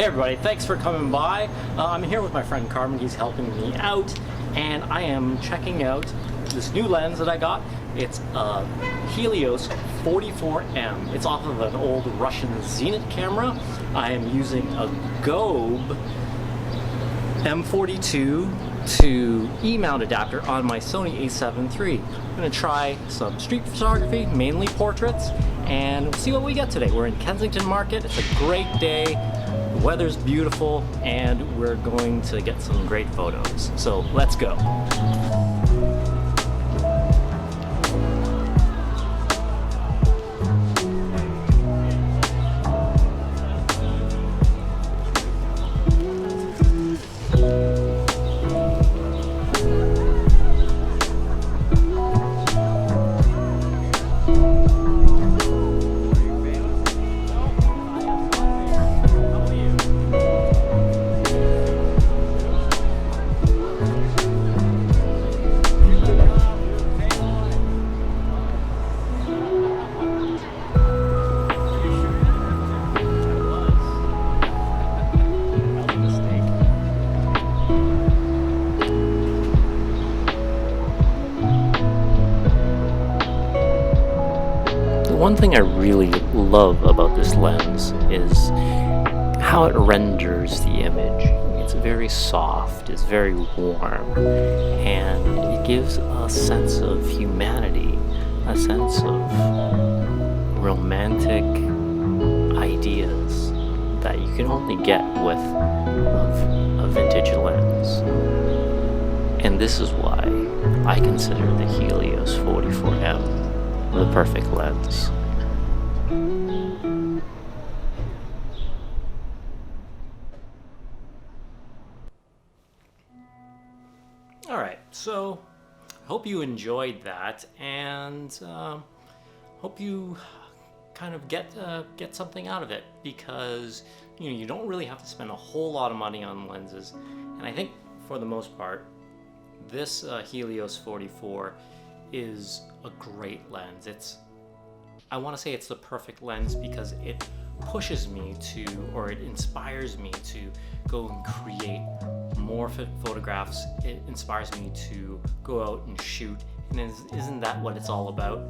Hey everybody, thanks for coming by. I'm here with my friend Carmine. He's helping me out, and I am checking out this new lens that I got. It's a Helios 44M. It's off of an old Russian Zenit camera. I am using a Gobe M42 to E-mount adapter on my Sony a7 III. I'm going to try some street photography, mainly portraits, and we'll see what we get today. We're in Kensington Market. It's a great day. The weather's beautiful, and we're going to get some great photos. So let's go. One thing I really love about this lens is how it renders the image. It's very soft, it's very warm, and it gives a sense of humanity, a sense of romantic ideas that you can only get with a vintage lens. And this is why I consider the Helios 44M the perfect lens. Alright, so hope you enjoyed that, and hope you kind of get something out of it, because you don't really have to spend a whole lot of money on lenses, and I think for the most part this Helios 44 is a great lens. I want to say it's the perfect lens because it pushes me to, or it inspires me to go and create more photographs. It inspires me to go out and shoot. And isn't that what it's all about?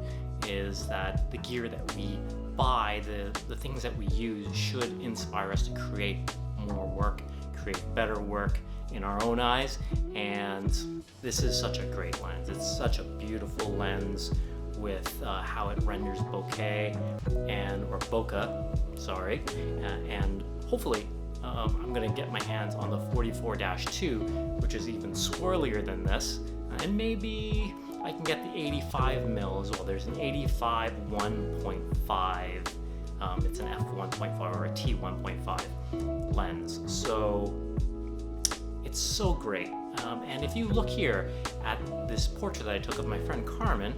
Is that the gear that we buy, the things that we use should inspire us to create more work, create better work in our own eyes. And this is such a great lens. It's such a beautiful lens with how it renders bokeh and hopefully I'm gonna get my hands on the 44-2, which is even swirlier than this, and maybe I can get the 85 mil as well. There's an 85 1.5. It's an f1.5 or a t 1.5 lens, so it's so great. And if you look here at this portrait that I took of my friend Carmen,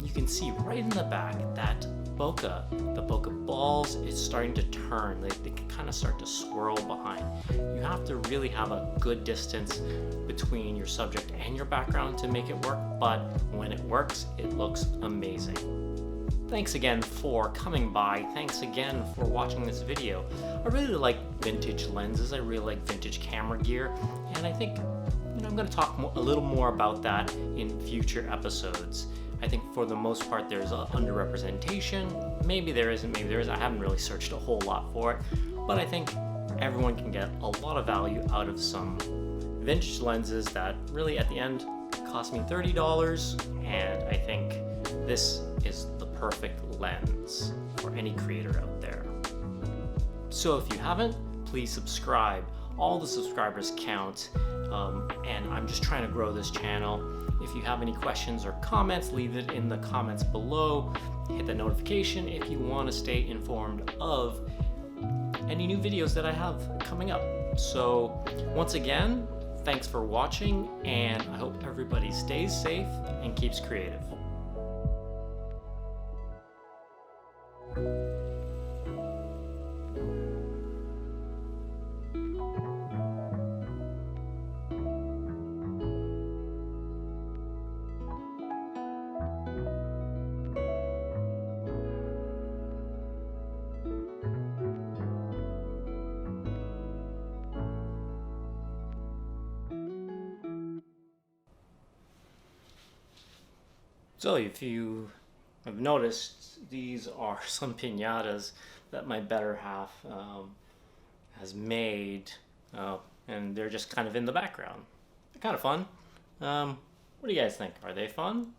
you can see right in the back that the bokeh balls is starting to turn. They can kind of start to swirl behind. You have to really have a good distance between your subject and your background to make it work, but when it works, it looks amazing. Thanks again for coming by. Thanks again for watching this video. I really like vintage lenses. I really like vintage camera gear, and I think I'm going to talk a little more about that in future episodes. I think for the most part there's an underrepresentation. Maybe there isn't, maybe there is. I haven't really searched a whole lot for it, but I think everyone can get a lot of value out of some vintage lenses that really at the end cost me $30, and I think this is the perfect lens for any creator out there. So if you haven't, please subscribe. All the subscribers count, and I'm just trying to grow this channel. If you have any questions or comments, leave it in the comments below. Hit the notification if you want to stay informed of any new videos that I have coming up. So once again, thanks for watching, and I hope everybody stays safe and keeps creative. So if you have noticed, these are some piñatas that my better half has made, and they're just kind of in the background. They're kind of fun. What do you guys think? Are they fun?